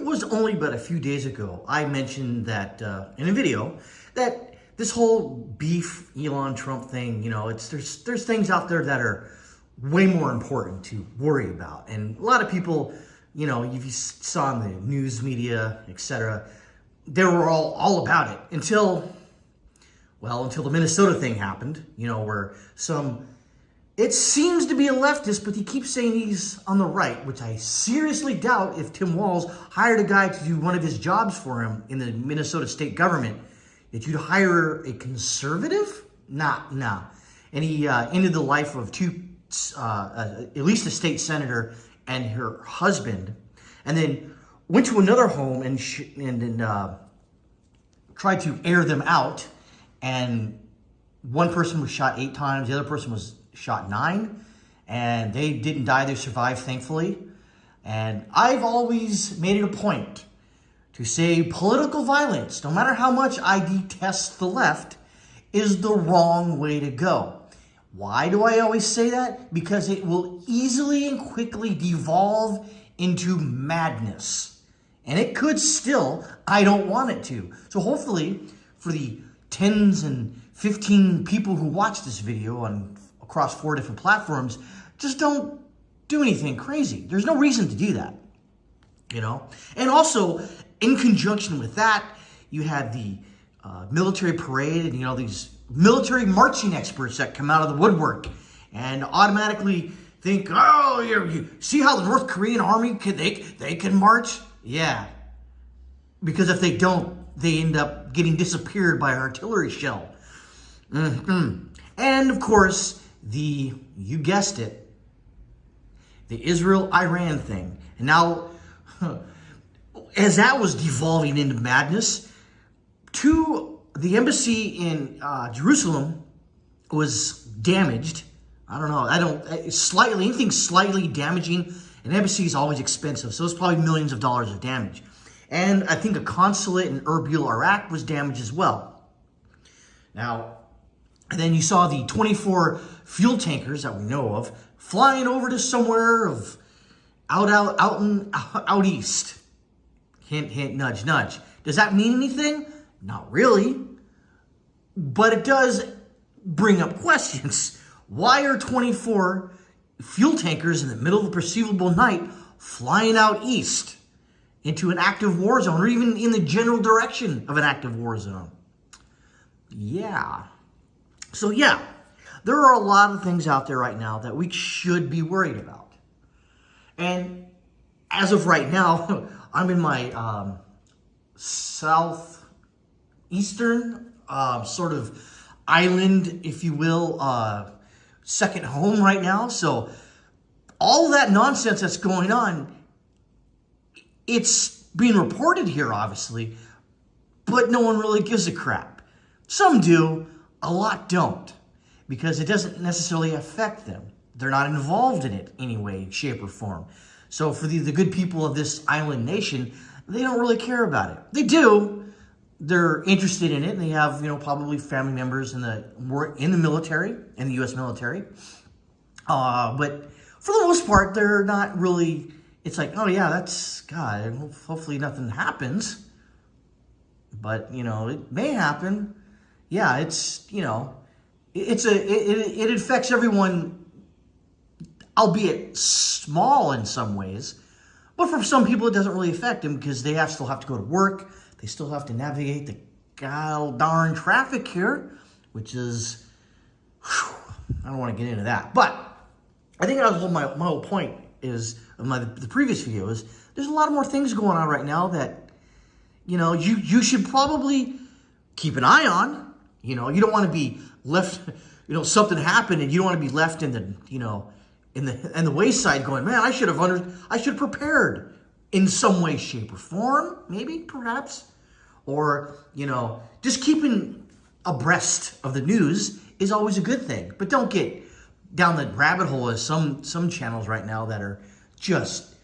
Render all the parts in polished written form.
was only but a few days ago I mentioned that in a video that this whole beef Elon Trump thing, there's things out there that are way more important to worry about. And a lot of people, if you saw in the news media, etc., they were all about it until the Minnesota thing happened, where it seems to be a leftist, but he keeps saying he's on the right, which I seriously doubt. If Tim Walz hired a guy to do one of his jobs for him in the Minnesota state government, that you'd hire a conservative? Nah. And he ended the life of at least a state senator and her husband, and then went to another home and tried to air them out. And one person was shot 8 times, the other person was shot 9, and they didn't die. They survived, thankfully. And I've always made it a point to say political violence, no matter how much I detest the left, is the wrong way to go. Why do I always say that? Because it will easily and quickly devolve into madness. And it could still. I don't want it to. So hopefully, for the tens and 15 people who watch this video across 4 different platforms, just don't do anything crazy. There's no reason to do that, And also, in conjunction with that, you had the military parade and, these military marching experts that come out of the woodwork and automatically think, oh, you see how the North Korean army, they can march? Yeah. Because if they don't, they end up getting disappeared by an artillery shell. And of course, you guessed it, the Israel-Iran thing. And now, as that was devolving into madness, the embassy in Jerusalem was damaged. I don't know. Anything slightly damaging, an embassy is always expensive. So it's probably millions of dollars of damage. And I think a consulate in Erbil, Iraq was damaged as well. Now, and then you saw the 24 fuel tankers that we know of flying over to somewhere out east. Hint, hint, nudge, nudge. Does that mean anything? Not really. But it does bring up questions. Why are 24 fuel tankers in the middle of a perceivable night flying out east into an active war zone, or even in the general direction of an active war zone? Yeah. So yeah, there are a lot of things out there right now that we should be worried about. And as of right now, I'm in my southeastern sort of island, if you will, second home right now. So all that nonsense that's going on, it's being reported here, obviously, but no one really gives a crap. Some do, a lot don't, because it doesn't necessarily affect them. They're not involved in it any way, shape, or form. So for the good people of this island nation, they don't really care about it. They do. They're interested in it, and they have, probably family members in the military, in the U.S. military. But for the most part, they're not really. It's like, oh yeah, that's God. Hopefully nothing happens. But it may happen. Yeah, it affects everyone, albeit small in some ways. But for some people, it doesn't really affect them because they still have to go to work. They still have to navigate the god darn traffic here, which is, I don't want to get into that. But I think my whole point is, the previous video is, there's a lot more things going on right now that, you should probably keep an eye on. You don't want to be left, something happened and you don't want to be left in the wayside going, man, I should have prepared in some way, shape, or form, maybe, perhaps. Or, just keeping abreast of the news is always a good thing. But don't get down the rabbit hole as some channels right now that are just,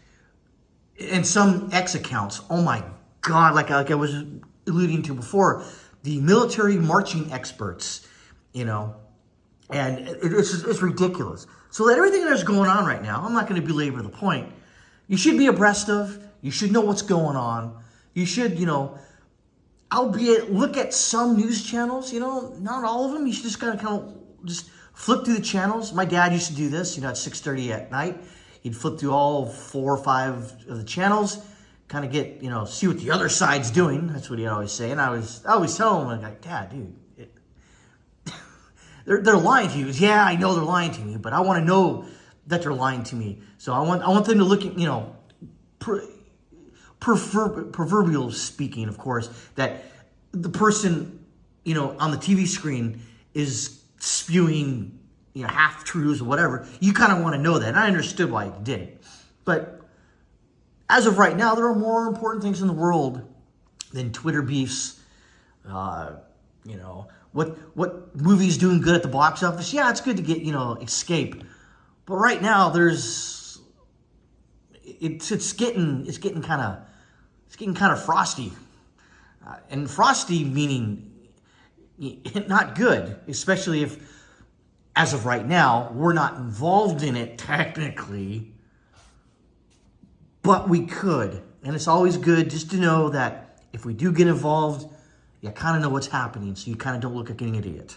and some X accounts, oh my God, like I was alluding to before, the military marching experts, and it's ridiculous. So that everything that's going on right now, I'm not going to belabor the point. You should be abreast of, You should know what's going on. You should, albeit look at some news channels, not all of them. You should just kind of just flip through the channels. My dad used to do this, at 6:30 at night. He'd flip through all 4 or 5 of the channels, kind of get, see what the other side's doing. That's what he'd always say. And I always tell him, like, Dad, dude, they're lying to you. Yeah, I know they're lying to me, but I want to know that they're lying to me. So I want them to look at, proverbial speaking, of course, that the person, on the TV screen is spewing, half-truths or whatever. You kind of want to know that. And I understood why he did it. But as of right now, there are more important things in the world than Twitter beefs, what movie's doing good at the box office. Yeah, it's good to get, escape. But right now, it's getting kind of frosty. And frosty meaning not good, especially if, as of right now, we're not involved in it technically, but we could. And it's always good just to know that if we do get involved, you kind of know what's happening, so you kind of don't look like an idiot.